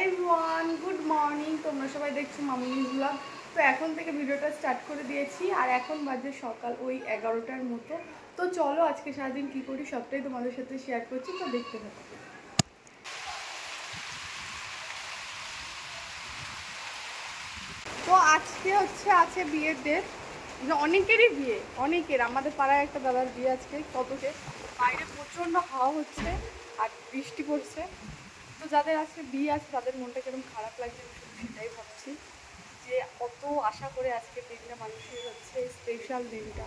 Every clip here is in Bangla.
Everyone, good morning. তোমরা সবাই দেখছো মামুনিজ ব্লগ। তো এখন থেকে ভিডিওটা স্টার্ট করে দিয়েছি আর এখন বাজে সকাল ওই 11টার মতো। তো চলো আজকে সারাদিন কী করি সবটাই তোমাদের সাথে শেয়ার করছি, তো দেখতে থাকো। তো আজকে আছে বিয়ের ডেট, অনেকেরই বিয়ে, অনেকের। আমাদের পাড়ায় একটা দাদার বিয়ে আজকে, কতকে বাইরে প্রচণ্ড হাওয়া হচ্ছে আর বৃষ্টি পড়ছে। তো যাদের আজকে বিয়ে আছে তাদের মনটা কিরকম খারাপ লাগছে, সেটাই ভাবছি যে কত আশা করে আজকে দিনটা মানুষের স্পেশাল দিনটা।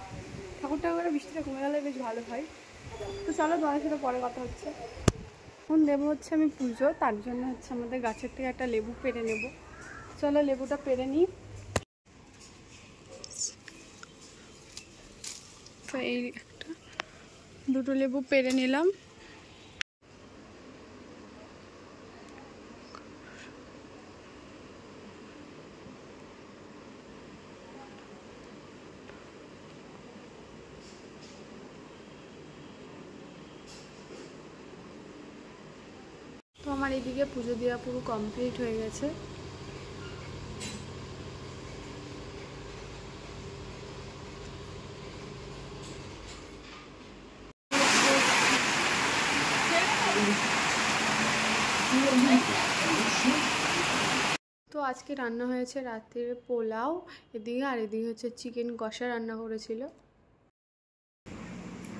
ঠাকুরটা বৃষ্টিটা কমে গেলে বেশ ভালো হয়। তো চলো তোমার সাথে পরে কথা হচ্ছে। এখন দেবো আমি পুজো, তার জন্য আমাদের গাছের থেকে একটা লেবু পেড়ে নেব। চলো লেবুটা পেড়ে নিই। তো এই একটা দুটো লেবু পেড়ে নিলাম। তো আমার এদিকে পুজো দেওয়া পুরো কমপ্লিট হয়ে গেছে। তো আজকে রান্না হয়েছে রাতের পোলাও এদিকে, আর এদিকে চিকেন কষা রান্না করেছিল।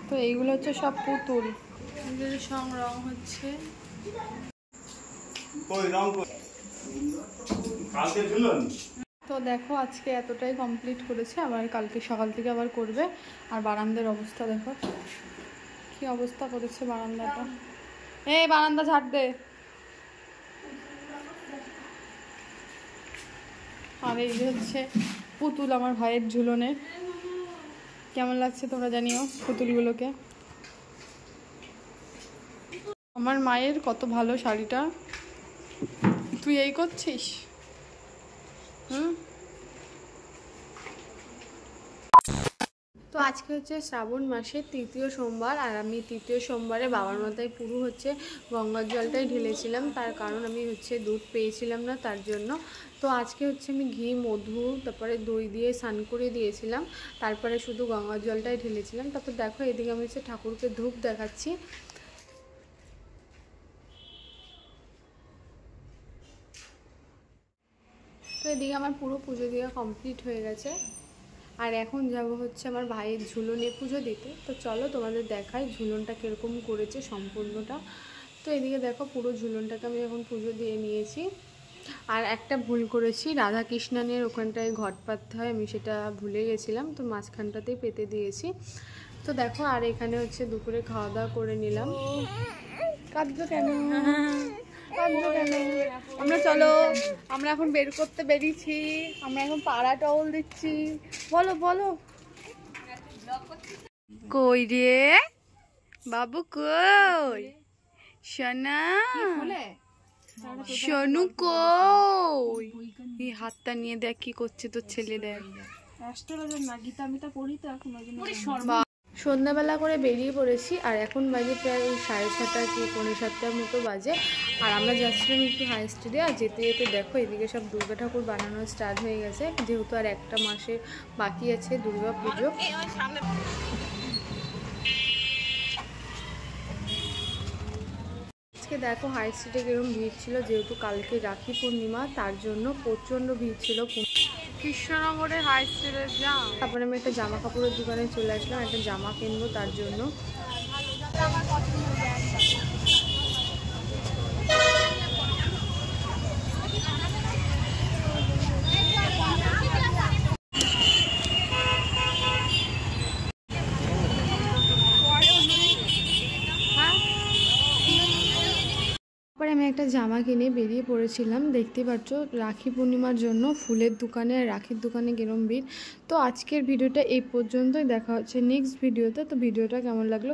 তো এইগুলো সব পুতুল, সব রং হচ্ছে। তো দেখো আজকে এতটাই কমপ্লিট করেছে, আবার কালকে সকাল থেকে আবার করবে। আর বারান্দার অবস্থা দেখো কি অবস্থা করেছে বারান্দাটা। এই বারান্দা ঝাড় দে। আর এই যে পুতুল আমার ভাইয়ের ঝুলনের। কেমন লাগছে তোমরা জানিও পুতুলগুলোকে। আমার মায়ের কত ভালো শাড়িটা, তুই এই করছিস। তো আজকে শ্রাবণ মাসের তৃতীয় সোমবার, আর আমি তৃতীয় সোমবারে বাবার মাথায় পুরো গঙ্গার জলটাই ঢেলেছিলাম, তার কারণ আমি দুধ পেয়েছিলাম না, তার জন্য। তো আজকে আমি ঘি মধু তারপরে দই দিয়ে স্নান করে দিয়েছিলাম, তারপরে শুধু গঙ্গার জলটাই ঢেলেছিলাম। তারপর দেখো এদিকে আমি ঠাকুরকে ধূপ দেখাচ্ছি। তো এদিকে আমার পুরো পুজো দেওয়া কমপ্লিট হয়ে গেছে, আর এখন যাব আমার ভাইয়ের ঝুলনে পুজো দিতে। তো চলো তোমাদের দেখাই ঝুলনটা কীরকম করেছে সম্পূর্ণটা। তো এদিকে দেখো পুরো ঝুলনটাকে আমি এখন পুজো দিয়ে নিয়েছি। আর একটা ভুল করেছি, রাধা কৃষ্ণানের ওখানটায় ঘট পাততে হয়, আমি সেটা ভুলে গেছিলাম, তো মাঝখানটাতেই পেতে দিয়েছি। তো দেখো আর এখানে দুপুরে খাওয়া দাওয়া করে নিলাম। কাঁদছো কেন? আমরা চলো, আমরা এখন বের করতে বেরিয়েছি, আমরা এখন পাড়া টহল দিচ্ছি। বলো বলো। কই রে বাবু, কই সোনা, সোনু কই? এই হাতটা নিয়ে দেখ কি করছে তোর ছেলে, দেখ। সন্ধ্যাবেলা করে বেরিয়ে পড়েছি, আর এখন বাজে প্রায় 6:30 কি 6:45 মতো বাজে। আর আমরা যাচ্ছিলাম একটু হাই স্ট্রিটে, আর যেতে যেতে দেখো এদিকে সব দুর্গা ঠাকুর বানানো স্টার্ট হয়ে গেছে, যেহেতু আর একটা মাসের বাকি আছে দুর্গা পুজো। আজকে দেখো হাই স্ট্রিটে কিরকম ভিড় ছিল, যেহেতু কালকে রাখি পূর্ণিমা, তার জন্য প্রচণ্ড ভিড় ছিল কৃষ্ণনগরের হাই স্ট্রিটে। তারপরে আমি একটা জামা কাপড়ের দোকানে চলে আসলাম, একটা জামা কিনবো তার জন্য। তারপরে আমি একটা জামা কিনে বেরিয়ে পড়েছিলাম, দেখতে পাচ্ছ রাখি পূর্ণিমার জন্য ফুলের দোকানে আর রাখির দোকানে কিরম ভিড়। তো আজকের ভিডিওটা এই পর্যন্তই, দেখা হচ্ছে নেক্সট ভিডিওতে। তো ভিডিওটা কেমন লাগলো